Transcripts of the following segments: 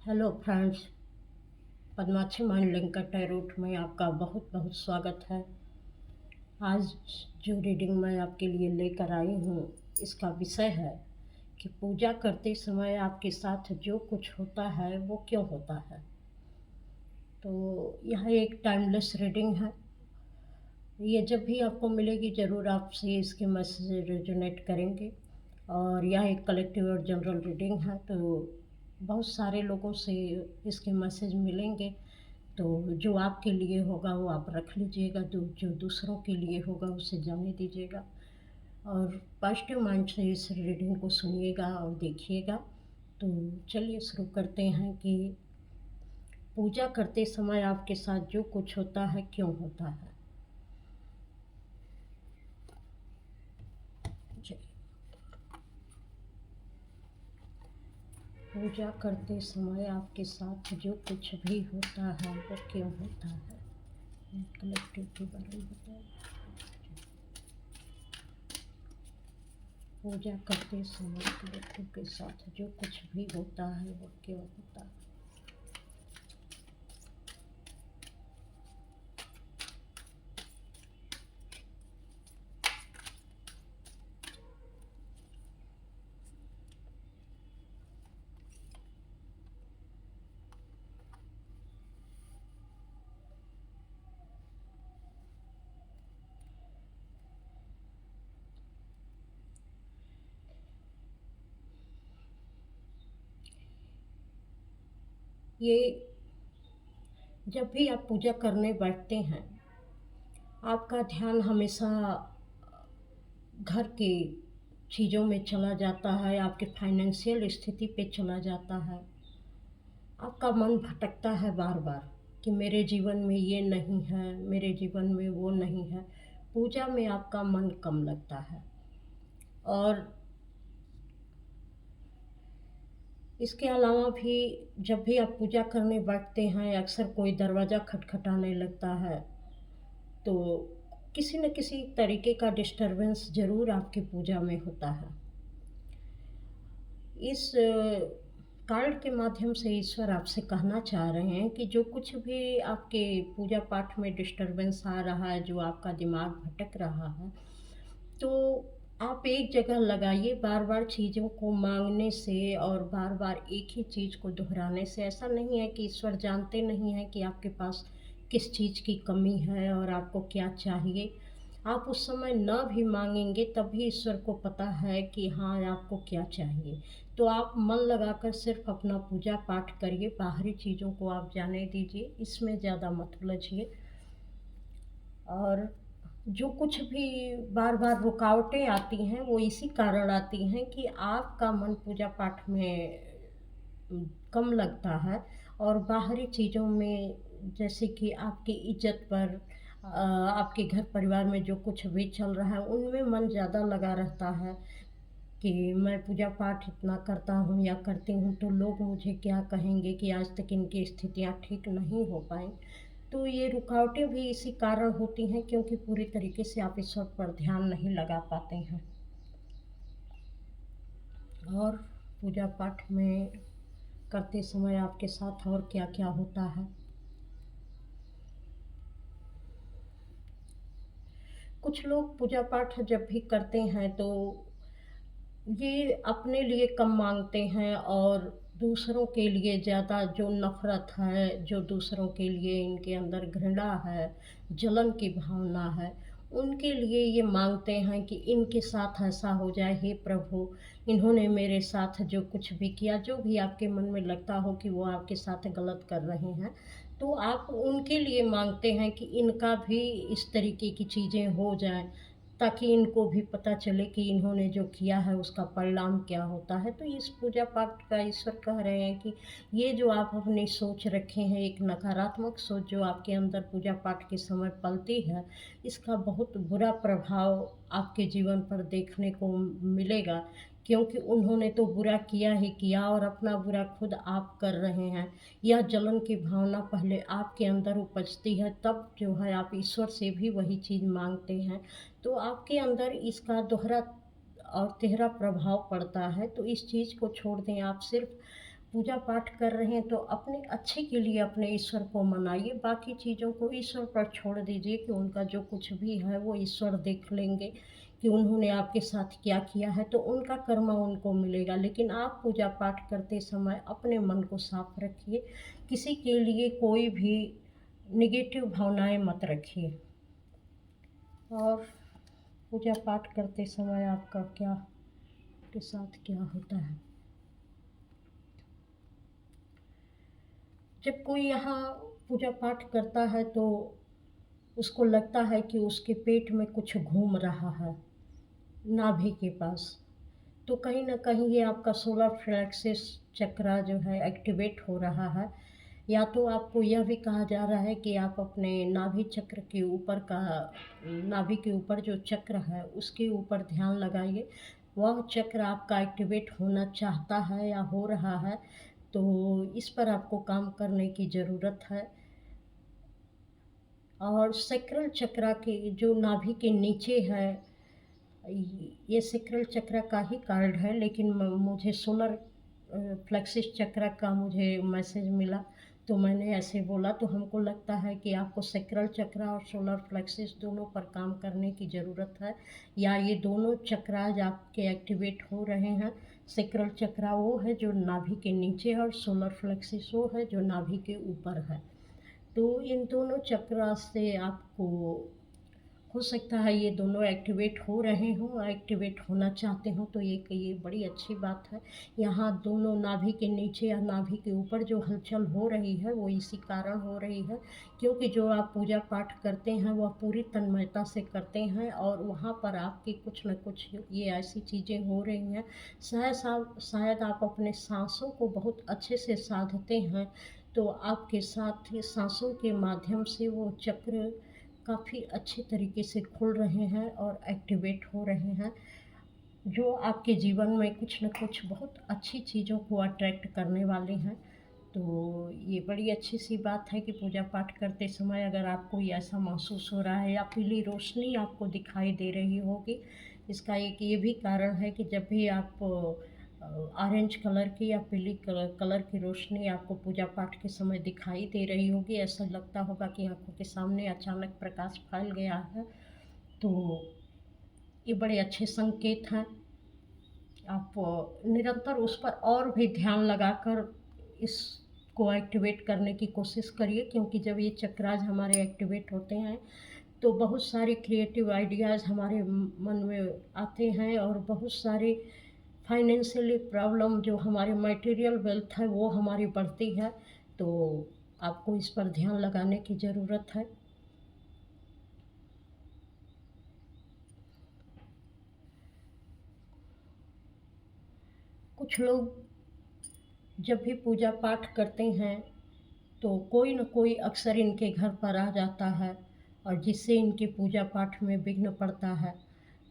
Hello friends, Padmakshi mind linker tarot में आपका बहुत बहुत स्वागत है। आज जो रीडिंग मैं आपके लिए लेकर आई हूँ, इसका विषय है कि पूजा करते समय आपके साथ जो कुछ होता है वो क्यों होता है। तो यह एक टाइमलेस रीडिंग है। ये जब भी आपको मिलेगी ज़रूर आपसे इसके मैसेज रेजोनेट करेंगे। और यह एक कलेक्टिव और जनरल रीडिंग है, तो बहुत सारे लोगों से इसके मैसेज मिलेंगे। तो जो आपके लिए होगा वो आप रख लीजिएगा, जो दूसरों के लिए होगा उसे जाने दीजिएगा। और पॉजिटिव माइंड से इस रीडिंग को सुनिएगा और देखिएगा। तो चलिए शुरू करते हैं कि पूजा करते समय आपके साथ जो कुछ होता है क्यों होता है। पूजा करते समय आपके साथ जो कुछ भी होता है वो क्यों होता है। कलेक्टिव के बारे में बताइए। पूजा करते समय कलेक्टिव के साथ जो कुछ भी होता है वो क्यों होता है। ये जब भी आप पूजा करने बैठते हैं, आपका ध्यान हमेशा घर के चीज़ों में चला जाता है, आपके फाइनेंशियल स्थिति पे चला जाता है। आपका मन भटकता है बार बार कि मेरे जीवन में ये नहीं है, मेरे जीवन में वो नहीं है। पूजा में आपका मन कम लगता है। और इसके अलावा भी जब भी आप पूजा करने बैठते हैं, अक्सर कोई दरवाज़ा खटखटाने लगता है। तो किसी न किसी तरीके का डिस्टरबेंस ज़रूर आपकी पूजा में होता है। इस कार्ड के माध्यम से ईश्वर आपसे कहना चाह रहे हैं कि जो कुछ भी आपके पूजा पाठ में डिस्टरबेंस आ रहा है, जो आपका दिमाग भटक रहा है, तो आप एक जगह लगाइए। बार बार चीज़ों को मांगने से और बार बार एक ही चीज़ को दोहराने से ऐसा नहीं है कि ईश्वर जानते नहीं हैं कि आपके पास किस चीज़ की कमी है और आपको क्या चाहिए। आप उस समय न भी मांगेंगे तब भी ईश्वर को पता है कि हाँ, आपको क्या चाहिए। तो आप मन लगाकर सिर्फ अपना पूजा पाठ करिए, बाहरी चीज़ों को आप जाने दीजिए, इसमें ज़्यादा मत उलझिए। और जो कुछ भी बार बार रुकावटें आती हैं वो इसी कारण आती हैं कि आपका मन पूजा पाठ में कम लगता है। और बाहरी चीज़ों में, जैसे कि आपकी इज्जत पर, आपके घर परिवार में जो कुछ भी चल रहा है उनमें मन ज़्यादा लगा रहता है कि मैं पूजा पाठ इतना करता हूँ या करती हूँ तो लोग मुझे क्या कहेंगे कि आज तक इनकी स्थितियाँ ठीक नहीं हो पाई। तो ये रुकावटें भी इसी कारण होती हैं क्योंकि पूरी तरीके से आप ईश्वर पर ध्यान नहीं लगा पाते हैं। और पूजा पाठ में करते समय आपके साथ और क्या क्या होता है। कुछ लोग पूजा पाठ जब भी करते हैं तो ये अपने लिए कम मांगते हैं और दूसरों के लिए ज़्यादा, जो नफ़रत है, जो दूसरों के लिए इनके अंदर घृणा है, जलन की भावना है, उनके लिए ये मांगते हैं कि इनके साथ ऐसा हो जाए। हे प्रभु, इन्होंने मेरे साथ जो कुछ भी किया, जो भी आपके मन में लगता हो कि वो आपके साथ गलत कर रहे हैं, तो आप उनके लिए मांगते हैं कि इनका भी इस तरीके की चीज़ें हो जाएँ, ताकि इनको भी पता चले कि इन्होंने जो किया है उसका परिणाम क्या होता है। तो इस पूजा पाठ का ईश्वर कह रहे हैं कि ये जो आप अपनी सोच रखे हैं, एक नकारात्मक सोच जो आपके अंदर पूजा पाठ के समय पलती है, इसका बहुत बुरा प्रभाव आपके जीवन पर देखने को मिलेगा। क्योंकि उन्होंने तो बुरा किया ही किया और अपना बुरा खुद आप कर रहे हैं। यह जलन की भावना पहले आपके अंदर उपजती है, तब जो है आप ईश्वर से भी वही चीज़ मांगते हैं। तो आपके अंदर इसका दोहरा और तिहरा प्रभाव पड़ता है। तो इस चीज़ को छोड़ दें, आप सिर्फ पूजा पाठ कर रहे हैं तो अपने अच्छे के लिए अपने ईश्वर को मनाइए, बाकी चीज़ों को ईश्वर पर छोड़ दीजिए कि उनका जो कुछ भी है वो ईश्वर देख लेंगे कि उन्होंने आपके साथ क्या किया है, तो उनका कर्म उनको मिलेगा। लेकिन आप पूजा पाठ करते समय अपने मन को साफ रखिए, किसी के लिए कोई भी नेगेटिव भावनाएं मत रखिए। और पूजा पाठ करते समय आपका क्या के साथ क्या होता है, जब कोई यहाँ पूजा पाठ करता है तो उसको लगता है कि उसके पेट में कुछ घूम रहा है, नाभि के पास, तो कहीं न कहीं ये आपका सोलर प्लेक्सस चक्रा जो है एक्टिवेट हो रहा है। या तो आपको यह भी कहा जा रहा है कि आप अपने नाभि चक्र के ऊपर का, नाभि के ऊपर जो चक्र है उसके ऊपर ध्यान लगाइए। वह चक्र आपका एक्टिवेट होना चाहता है या हो रहा है, तो इस पर आपको काम करने की ज़रूरत है। और सैक्रल चक्रा के जो नाभि के नीचे है, ये सैक्रल चक्र का ही कार्ड है, लेकिन मुझे सोलर प्लेक्सिस चक्र का मुझे मैसेज मिला तो मैंने ऐसे बोला। तो हमको लगता है कि आपको सैक्रल चक्र और सोलर प्लेक्सिस दोनों पर काम करने की ज़रूरत है, या ये दोनों चक्राज आपके एक्टिवेट हो रहे हैं। सैक्रल चक्र वो है जो नाभि के नीचे है और सोलर प्लेक्सिस वो है जो नाभि के ऊपर है। तो इन दोनों चक्रा से आपको हो सकता है ये दोनों एक्टिवेट हो रहे हों, एक्टिवेट होना चाहते हों, तो ये बड़ी अच्छी बात है। यहाँ दोनों नाभि के नीचे या नाभि के ऊपर जो हलचल हो रही है वो इसी कारण हो रही है, क्योंकि जो आप पूजा पाठ करते हैं वह पूरी तन्मयता से करते हैं और वहाँ पर आपकी कुछ न कुछ ये ऐसी चीज़ें हो रही हैं। शायद आप अपने सांसों को बहुत अच्छे से साधते हैं, तो आपके साथ ही सांसों के माध्यम से वो चक्र काफ़ी अच्छे तरीके से खुल रहे हैं और एक्टिवेट हो रहे हैं, जो आपके जीवन में कुछ न कुछ बहुत अच्छी चीज़ों को अट्रैक्ट करने वाले हैं। तो ये बड़ी अच्छी सी बात है कि पूजा पाठ करते समय अगर आपको ये ऐसा महसूस हो रहा है या पीली रोशनी आपको दिखाई दे रही होगी, इसका एक ये भी कारण है कि जब भी आप ऑरेंज कलर की या पीली कलर की रोशनी आपको पूजा पाठ के समय दिखाई दे रही होगी, ऐसा लगता होगा कि आंखों के सामने अचानक प्रकाश फैल गया है, तो ये बड़े अच्छे संकेत हैं। आप निरंतर उस पर और भी ध्यान लगाकर इसको एक्टिवेट करने की कोशिश करिए, क्योंकि जब ये चक्रास हमारे एक्टिवेट होते हैं तो बहुत सारे क्रिएटिव आइडियाज़ हमारे मन में आते हैं और बहुत सारे फाइनेंशियली प्रॉब्लम जो हमारे मटेरियल वेल्थ है वो हमारी बढ़ती है। तो आपको इस पर ध्यान लगाने की ज़रूरत है। कुछ लोग जब भी पूजा पाठ करते हैं तो कोई न कोई अक्सर इनके घर पर आ जाता है और जिससे इनकी पूजा पाठ में विघ्न पड़ता है।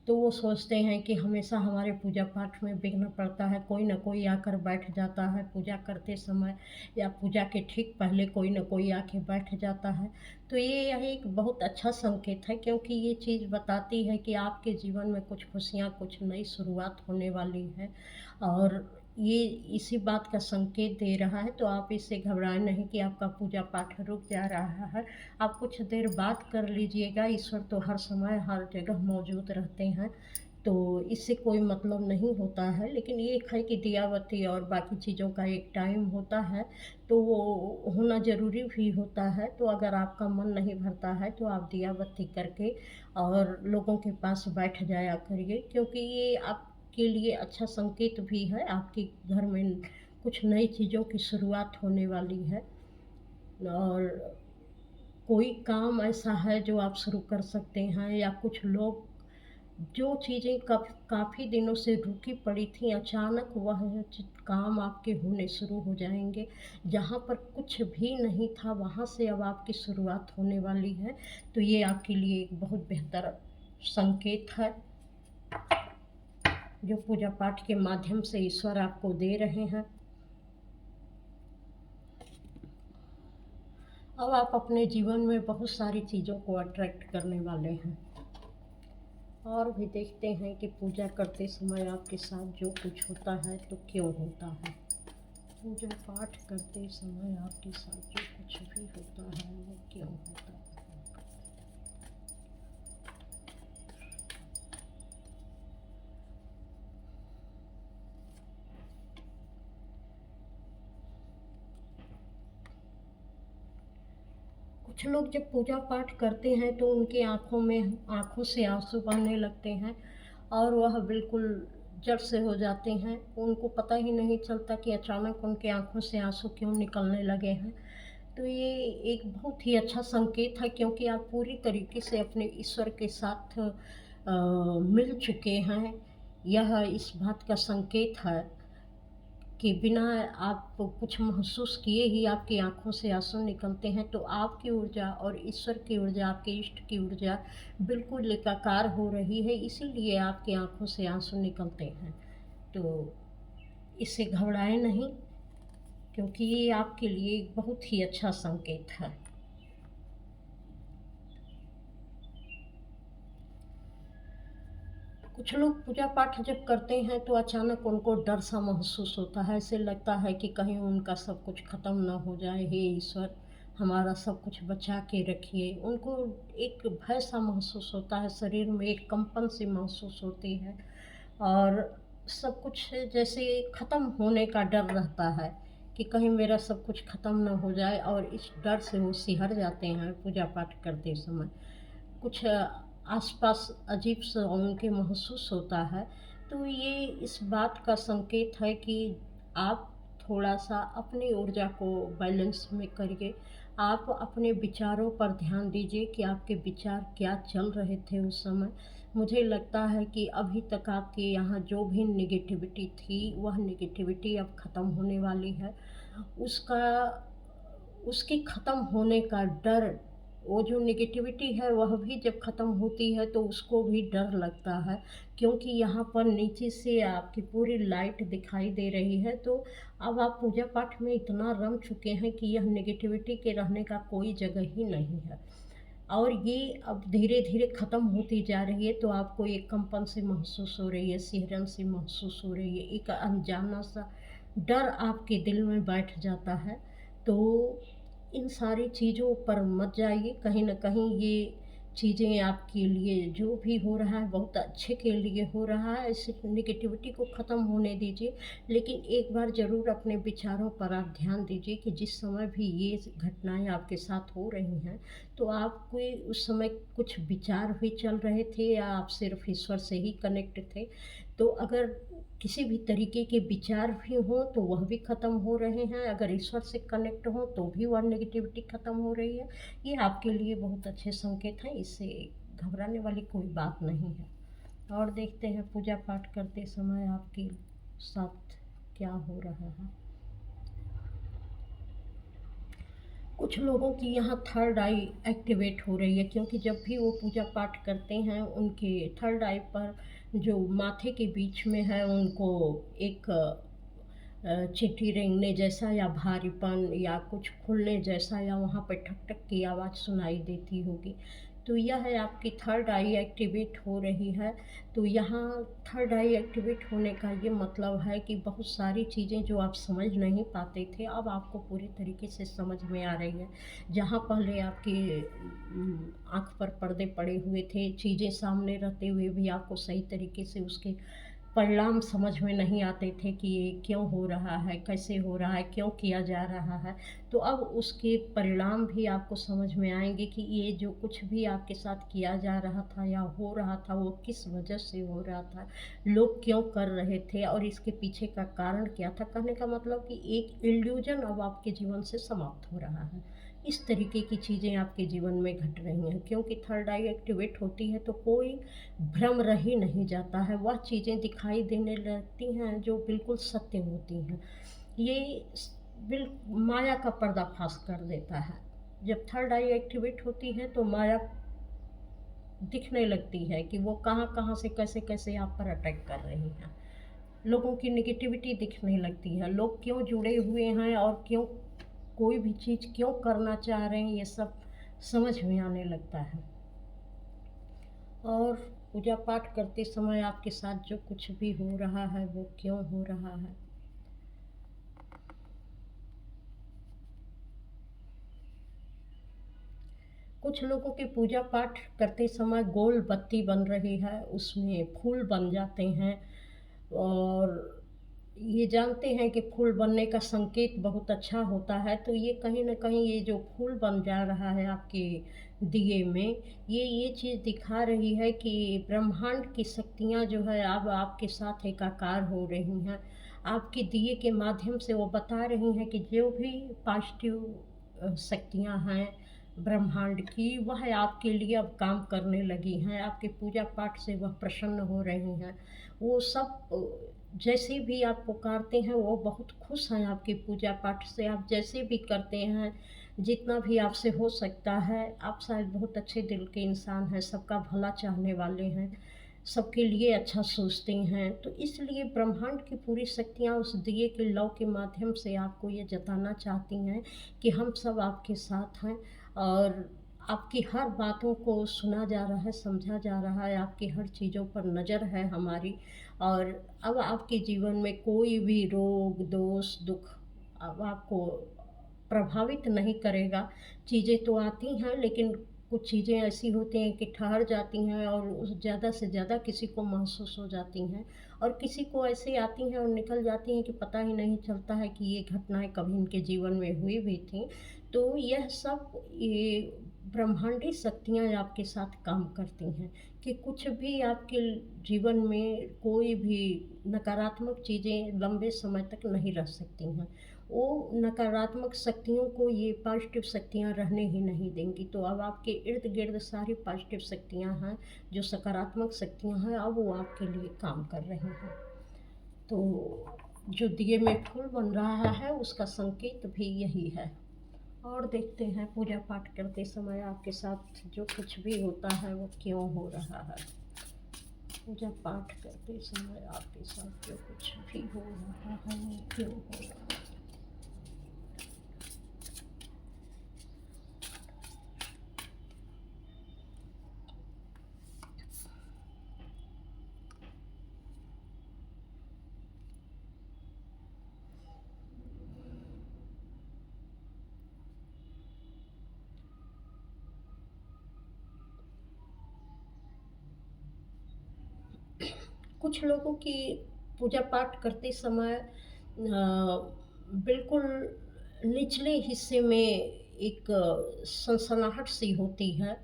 तो वो सोचते हैं कि हमेशा हमारे पूजा पाठ में विघ्न पड़ता है, कोई न कोई आकर बैठ जाता है पूजा करते समय, या पूजा के ठीक पहले कोई न कोई आके बैठ जाता है। तो यह एक बहुत अच्छा संकेत है, क्योंकि ये चीज़ बताती है कि आपके जीवन में कुछ खुशियाँ, कुछ नई शुरुआत होने वाली है और ये इसी बात का संकेत दे रहा है। तो आप इससे घबराएं नहीं कि आपका पूजा पाठ रुक जा रहा है। आप कुछ देर बाद कर लीजिएगा, ईश्वर तो हर समय हर जगह मौजूद रहते हैं, तो इससे कोई मतलब नहीं होता है। लेकिन ये है कि दियाबत्ती और बाकी चीज़ों का एक टाइम होता है, तो वो होना ज़रूरी भी होता है। तो अगर आपका मन नहीं भरता है तो आप दियाबत्ती करके और लोगों के पास बैठ जाया करिए, क्योंकि ये आपके लिए अच्छा संकेत भी है, आपके घर में कुछ नई चीज़ों की शुरुआत होने वाली है। और कोई काम ऐसा है जो आप शुरू कर सकते हैं, या कुछ लोग जो चीज़ें काफ़ी दिनों से रुकी पड़ी थी, अचानक वह काम आपके होने शुरू हो जाएंगे। जहाँ पर कुछ भी नहीं था वहाँ से अब आपकी शुरुआत होने वाली है। तो ये आपके लिए एक बहुत बेहतर संकेत है जो पूजा पाठ के माध्यम से ईश्वर आपको दे रहे हैं। अब आप अपने जीवन में बहुत सारी चीज़ों को अट्रैक्ट करने वाले हैं। और भी देखते हैं कि पूजा करते समय आपके साथ जो कुछ होता है तो क्यों होता है। पूजा पाठ करते समय आपके साथ जो कुछ भी होता है वो क्यों होता है? कुछ लोग जब पूजा पाठ करते हैं तो उनकी आँखों से आँसू बहने लगते हैं और वह बिल्कुल जड़ से हो जाते हैं। उनको पता ही नहीं चलता कि अचानक उनकी आँखों से आँसू क्यों निकलने लगे हैं। तो ये एक बहुत ही अच्छा संकेत है, क्योंकि आप पूरी तरीके से अपने ईश्वर के साथ मिल चुके हैं। यह इस बात का संकेत है कि बिना आप कुछ महसूस किए ही आपकी आँखों से आँसू निकलते हैं, तो आपकी ऊर्जा और ईश्वर की ऊर्जा, आपके इष्ट की ऊर्जा बिल्कुल एकाकार हो रही है, इसीलिए आपकी आँखों से आँसू निकलते हैं। तो इससे घबराएं नहीं, क्योंकि ये आपके लिए एक बहुत ही अच्छा संकेत है। कुछ लोग पूजा पाठ जब करते हैं तो अचानक उनको डर सा महसूस होता है। ऐसे लगता है कि कहीं उनका सब कुछ ख़त्म ना हो जाए, हे ईश्वर हमारा सब कुछ बचा के रखिए। उनको एक भय सा महसूस होता है, शरीर में एक कंपन सी महसूस होती है और सब कुछ जैसे ख़त्म होने का डर रहता है कि कहीं मेरा सब कुछ ख़त्म ना हो जाए, और इस डर से वो सिहर जाते हैं पूजा पाठ करते समय। कुछ आसपास अजीब सा उनके महसूस होता है। तो ये इस बात का संकेत है कि आप थोड़ा सा अपनी ऊर्जा को बैलेंस में करिए। आप अपने विचारों पर ध्यान दीजिए कि आपके विचार क्या चल रहे थे उस समय। मुझे लगता है कि अभी तक आपके यहाँ जो भी निगेटिविटी थी वह निगेटिविटी अब ख़त्म होने वाली है। उसका उसके ख़त्म होने का डर, वो जो नेगेटिविटी है वह भी जब ख़त्म होती है तो उसको भी डर लगता है, क्योंकि यहाँ पर नीचे से आपकी पूरी लाइट दिखाई दे रही है। तो अब आप पूजा पाठ में इतना रम चुके हैं कि यह नेगेटिविटी के रहने का कोई जगह ही नहीं है, और ये अब धीरे धीरे ख़त्म होती जा रही है। तो आपको एक कंपन सी महसूस हो रही है, सिहरन सी महसूस हो रही है, एक अनजाना सा डर आपके दिल में बैठ जाता है। तो इन सारी चीज़ों पर मत जाइए। कहीं न कहीं ये चीज़ें आपके लिए जो भी हो रहा है बहुत अच्छे के लिए हो रहा है। इस नेगेटिविटी को ख़त्म होने दीजिए, लेकिन एक बार ज़रूर अपने विचारों पर आप ध्यान दीजिए कि जिस समय भी ये घटनाएँ आपके साथ हो रही हैं, तो आपके उस समय कुछ विचार भी चल रहे थे या आप सिर्फ़ ईश्वर से ही कनेक्ट थे। तो अगर किसी भी तरीके के विचार भी हों तो वह भी ख़त्म हो रहे हैं, अगर ईश्वर से कनेक्ट हों तो भी वह नेगेटिविटी ख़त्म हो रही है। ये आपके लिए बहुत अच्छे संकेत हैं, इससे घबराने वाली कोई बात नहीं है। और देखते हैं पूजा पाठ करते समय आपके साथ क्या हो रहा है। कुछ लोगों की यहाँ थर्ड आई एक्टिवेट हो रही है, क्योंकि जब भी वो पूजा पाठ करते हैं उनके थर्ड आई पर जो माथे के बीच में है उनको एक चींटी रेंगने जैसा या भारीपन या कुछ खुलने जैसा या वहाँ पे ठक ठक की आवाज़ सुनाई देती होगी। तो यह है आपकी थर्ड आई एक्टिवेट हो रही है। तो यहाँ थर्ड आई एक्टिवेट होने का ये मतलब है कि बहुत सारी चीज़ें जो आप समझ नहीं पाते थे अब आपको पूरी तरीके से समझ में आ रही है। जहाँ पहले आपकी आँख पर पर्दे पड़े हुए थे, चीज़ें सामने रहते हुए भी आपको सही तरीके से उसके परिणाम समझ में नहीं आते थे कि ये क्यों हो रहा है, कैसे हो रहा है, क्यों किया जा रहा है। तो अब उसके परिणाम भी आपको समझ में आएँगे कि ये जो कुछ भी आपके साथ किया जा रहा था या हो रहा था वो किस वजह से हो रहा था, लोग क्यों कर रहे थे और इसके पीछे का कारण क्या था। कहने का मतलब कि एक इल्यूज़न अब आपके जीवन से समाप्त हो रहा है। इस तरीके की चीज़ें आपके जीवन में घट रही हैं, क्योंकि थर्ड आई एक्टिवेट होती है तो कोई भ्रम रह ही नहीं जाता है, वह चीज़ें दिखाई देने लगती हैं जो बिल्कुल सत्य होती हैं। ये बिल माया का पर्दाफाश कर देता है। जब थर्ड आई एक्टिवेट होती है तो माया दिखने लगती है कि वो कहाँ-कहाँ से कैसे-कैसे आप पर अटैक कर रही हैं। लोगों की नेगेटिविटी दिखने लगती है, लोग क्यों जुड़े हुए हैं और क्यों कोई भी चीज़ क्यों करना चाह रहे हैं, ये सब समझ में आने लगता है। और पूजा पाठ करते समय आपके साथ जो कुछ भी हो रहा है वो क्यों हो रहा है। कुछ लोगों की पूजा पाठ करते समय गोल बत्ती बन रही है, उसमें फूल बन जाते हैं और ये जानते हैं कि फूल बनने का संकेत बहुत अच्छा होता है, तो ये कहीं न कहीं ये जो फूल बन जा रहा है आपके दिए में, ये चीज़ दिखा रही है कि ब्रह्मांड की शक्तियाँ जो है अब आपके साथ एकाकार हो रही हैं। आपके दिए के माध्यम से वो बता रही हैं कि जो भी पॉज़िटिव शक्तियाँ हैं ब्रह्मांड की, वह आपके लिए अब काम करने लगी हैं, आपके पूजा पाठ से वह प्रसन्न हो रही हैं। वो सब जैसे भी आप पुकारते हैं वो बहुत खुश हैं आपकी पूजा पाठ से। आप जैसे भी करते हैं, जितना भी आपसे हो सकता है, आप शायद बहुत अच्छे दिल के इंसान हैं, सबका भला चाहने वाले हैं, सबके लिए अच्छा सोचते हैं। तो इसलिए ब्रह्मांड की पूरी शक्तियाँ उस दिए के लौ के माध्यम से आपको ये जताना चाहती हैं कि हम सब आपके साथ हैं और आपकी हर बातों को सुना जा रहा है, समझा जा रहा है, आपकी हर चीज़ों पर नज़र है हमारी। और अब आपके जीवन में कोई भी रोग, दोष, दुःख अब आपको प्रभावित नहीं करेगा। चीज़ें तो आती हैं लेकिन कुछ चीज़ें ऐसी होती हैं कि ठहर जाती हैं और उस ज़्यादा से ज़्यादा किसी को महसूस हो जाती हैं और किसी को ऐसे आती हैं और निकल जाती हैं कि पता ही नहीं चलता है कि ये घटनाएँ कभी इनके जीवन में हुई भी थीं। तो यह सब ये ब्रह्मांडी शक्तियाँ आपके साथ काम करती हैं कि कुछ भी आपके जीवन में कोई भी नकारात्मक चीज़ें लंबे समय तक नहीं रह सकती हैं। वो नकारात्मक शक्तियों को ये पॉजिटिव शक्तियाँ रहने ही नहीं देंगी। तो अब आपके इर्द-गिर्द सारी पॉजिटिव शक्तियाँ हैं, जो सकारात्मक शक्तियाँ हैं, अब वो आपके लिए काम कर रही हैं। तो जो दिए में फूल बन रहा है, उसका संकेत भी यही है। और देखते हैं पूजा पाठ करते समय आपके साथ जो कुछ भी होता है, वो क्यों हो रहा है। पूजा पाठ करते समय आपके साथ जो कुछ भी हो रहा है, वो क्यों हो रहा है। कुछ लोगों की पूजा पाठ करते समय बिल्कुल निचले हिस्से में एक सनसनाहट सी होती है।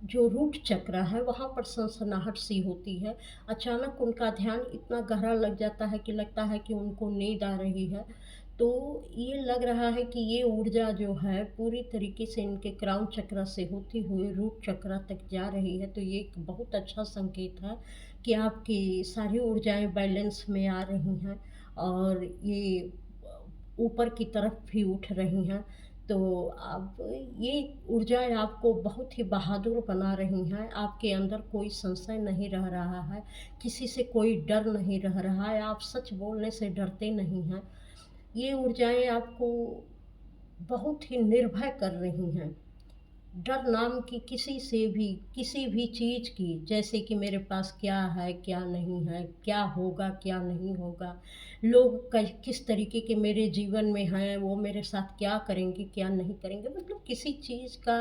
जो रूट चक्र है वहाँ पर सनसनाहट सी होती है। अचानक उनका ध्यान इतना गहरा लग जाता है कि लगता है कि उनको नींद आ रही है। तो ये लग रहा है कि ये ऊर्जा जो है पूरी तरीके से इनके क्राउन चक्र से होती हुई रूट चक्र तक जा रही है। तो ये एक बहुत अच्छा संकेत है कि आपकी सारी ऊर्जाएँ बैलेंस में आ रही हैं और ये ऊपर की तरफ भी उठ रही हैं। तो अब ये ऊर्जाएँ आपको बहुत ही बहादुर बना रही हैं, आपके अंदर कोई संशय नहीं रह रहा है, किसी से कोई डर नहीं रह रहा है, आप सच बोलने से डरते नहीं हैं। ये ऊर्जाएँ आपको बहुत ही निर्भय कर रही हैं। डर नाम की किसी भी चीज़ की, जैसे कि मेरे पास क्या है, क्या नहीं है, क्या होगा, क्या नहीं होगा, लोग किस तरीके के मेरे जीवन में हैं, वो मेरे साथ क्या करेंगे, क्या नहीं करेंगे, मतलब किसी चीज़ का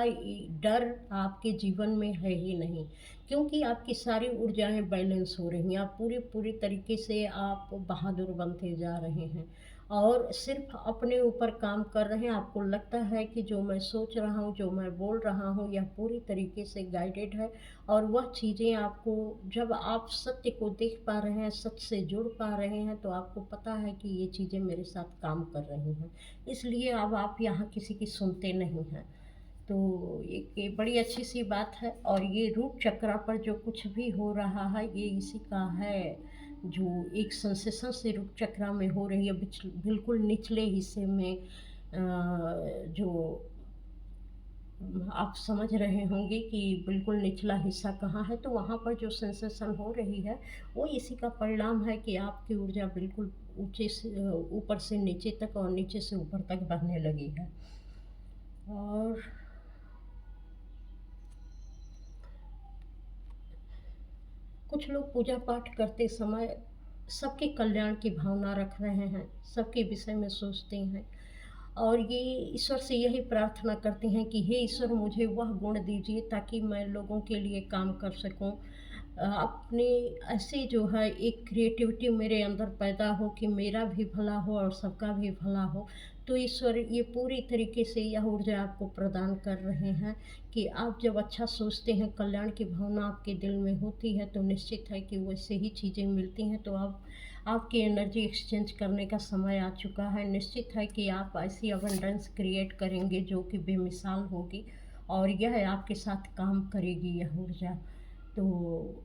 डर आपके जीवन में है ही नहीं, क्योंकि आपकी सारी ऊर्जाएं बैलेंस हो रही हैं। आप पूरी पूरी तरीके से आप बहादुर बनते जा रहे हैं और सिर्फ अपने ऊपर काम कर रहे हैं। आपको लगता है कि जो मैं सोच रहा हूँ, जो मैं बोल रहा हूँ, यह पूरी तरीके से गाइडेड है और वह चीज़ें आपको, जब आप सत्य को देख पा रहे हैं, सच से जुड़ पा रहे हैं, तो आपको पता है कि ये चीज़ें मेरे साथ काम कर रही हैं। इसलिए अब आप यहाँ किसी की सुनते नहीं हैं। तो ये बड़ी अच्छी सी बात है और ये रूट चक्र पर जो कुछ भी हो रहा है, ये इसी का है। जो एक सेंसेशन से रूट चक्र में हो रही है, बिल्कुल निचले हिस्से में, जो आप समझ रहे होंगे कि बिल्कुल निचला हिस्सा कहाँ है, तो वहाँ पर जो सेंसेशन हो रही है, वो इसी का परिणाम है कि आपकी ऊर्जा बिल्कुल ऊँचे से ऊपर से नीचे तक और नीचे से ऊपर तक बहने लगी है। और कुछ लोग पूजा पाठ करते समय सबके कल्याण की भावना रख रहे हैं, सबके विषय में सोचते हैं और ये ईश्वर से यही प्रार्थना करते हैं कि हे ईश्वर मुझे वह गुण दीजिए ताकि मैं लोगों के लिए काम कर सकूं। अपने ऐसे जो है एक क्रिएटिविटी मेरे अंदर पैदा हो कि मेरा भी भला हो और सबका भी भला हो। तो ईश्वर ये पूरी तरीके से यह ऊर्जा आपको प्रदान कर रहे हैं कि आप जब अच्छा सोचते हैं, कल्याण की भावना आपके दिल में होती है, तो निश्चित है कि वैसे ही चीज़ें मिलती हैं। तो आपकी एनर्जी एक्सचेंज करने का समय आ चुका है। निश्चित है कि आप ऐसी अबंडेंस क्रिएट करेंगे जो कि बेमिसाल होगी, और यह आपके साथ काम करेगी यह ऊर्जा। तो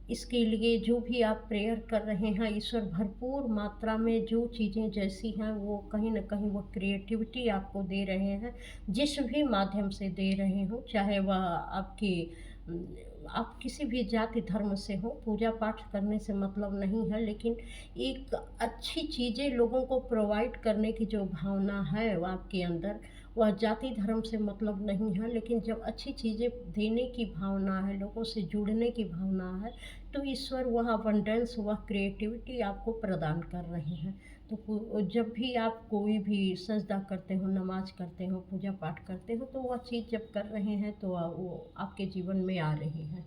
इसके लिए जो भी आप प्रेयर कर रहे हैं, ईश्वर भरपूर मात्रा में जो चीज़ें जैसी हैं वो कहीं न कहीं वो क्रिएटिविटी आपको दे रहे हैं, जिस भी माध्यम से दे रहे हों, चाहे वह आपके आप किसी भी जाति धर्म से हो, पूजा पाठ करने से मतलब नहीं है, लेकिन एक अच्छी चीज़ें लोगों को प्रोवाइड करने की जो भावना है वो आपके अंदर, वह जाति धर्म से मतलब नहीं है, लेकिन जब अच्छी चीज़ें देने की भावना है, लोगों से जुड़ने की भावना है, तो ईश्वर वह अबंडेंस, वह क्रिएटिविटी आपको प्रदान कर रहे हैं। तो जब भी आप कोई भी सजदा करते हो, नमाज करते हो, पूजा पाठ करते हो, तो वह चीज़ जब कर रहे हैं तो वो आपके जीवन में आ रही है।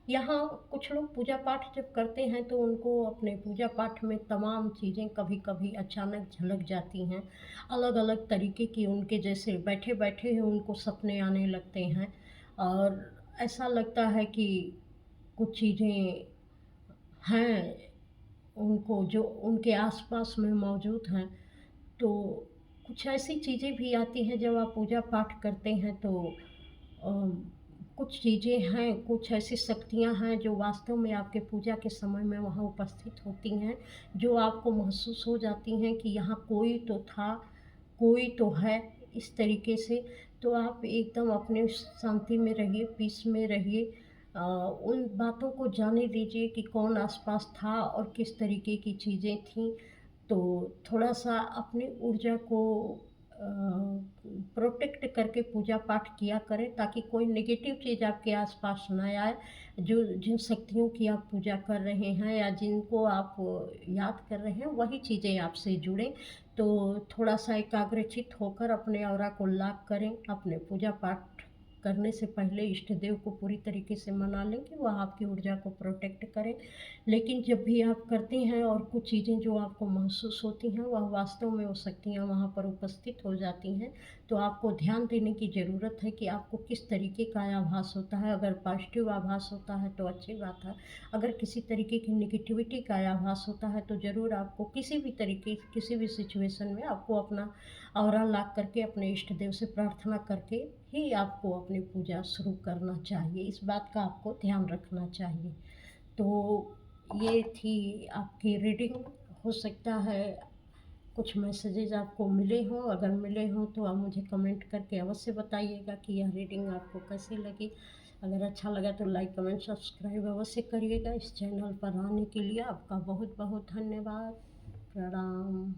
यहाँ कुछ लोग पूजा पाठ जब करते हैं तो उनको अपने पूजा पाठ में तमाम चीज़ें कभी कभी अचानक झलक जाती हैं, अलग अलग तरीके की, उनके जैसे बैठे बैठे ही उनको सपने आने लगते हैं, और ऐसा लगता है कि कुछ चीज़ें हैं उनको जो उनके आसपास में मौजूद हैं। तो कुछ ऐसी चीज़ें भी आती हैं जब आप पूजा पाठ करते हैं तो अ, कुछ चीज़ें हैं, कुछ ऐसी शक्तियाँ हैं जो वास्तव में आपके पूजा के समय में वहाँ उपस्थित होती हैं, जो आपको महसूस हो जाती हैं कि यहाँ कोई तो था, कोई तो है, इस तरीके से। तो आप एकदम अपने शांति में रहिए, पीस में रहिए। उन बातों को जाने दीजिए कि कौन आस-पास था और किस तरीके की चीज़ें थीं। तो थोड़ा-सा अपनी ऊर्जा को अ, प्रोटेक्ट करके पूजा पाठ किया करें ताकि कोई नेगेटिव चीज़ आपके आस-पास ना आए। जो जिन शक्तियों की आप पूजा कर रहे हैं या जिनको आप याद कर रहे हैं, वही चीज़ें आपसे जुड़ें। तो थोड़ा-सा एकाग्रचित्त होकर अपने ऑरा को लॉक करें। अपने पूजा पाठ करने से पहले इष्ट देव को पूरी तरीके से मना लें कि वह आपकी ऊर्जा को प्रोटेक्ट करें। लेकिन जब भी आप करते हैं और कुछ चीज़ें जो आपको महसूस होती हैं, वह वास्तव में वो शक्तियाँ वहाँ पर उपस्थित हो जाती हैं, तो आपको ध्यान देने की ज़रूरत है कि आपको किस तरीके का आभास होता है। अगर पॉजिटिव आभास होता है तो अच्छी बात है, अगर किसी तरीके की नेगेटिविटी का आभास होता है तो ज़रूर आपको किसी भी तरीके, किसी भी सिचुएशन में आपको अपना ऑरा लॉक करके अपने इष्ट देव से प्रार्थना करके ही आपको अपनी पूजा शुरू करना चाहिए। इस बात का आपको ध्यान रखना चाहिए। तो ये थी आपकी रीडिंग। हो सकता है कुछ मैसेजेस आपको मिले हों, अगर मिले हों तो आप मुझे कमेंट करके अवश्य बताइएगा कि यह रीडिंग आपको कैसी लगी। अगर अच्छा लगा तो लाइक, कमेंट, सब्सक्राइब अवश्य करिएगा। इस चैनल पर आने के लिए आपका बहुत बहुत धन्यवाद। प्रणाम।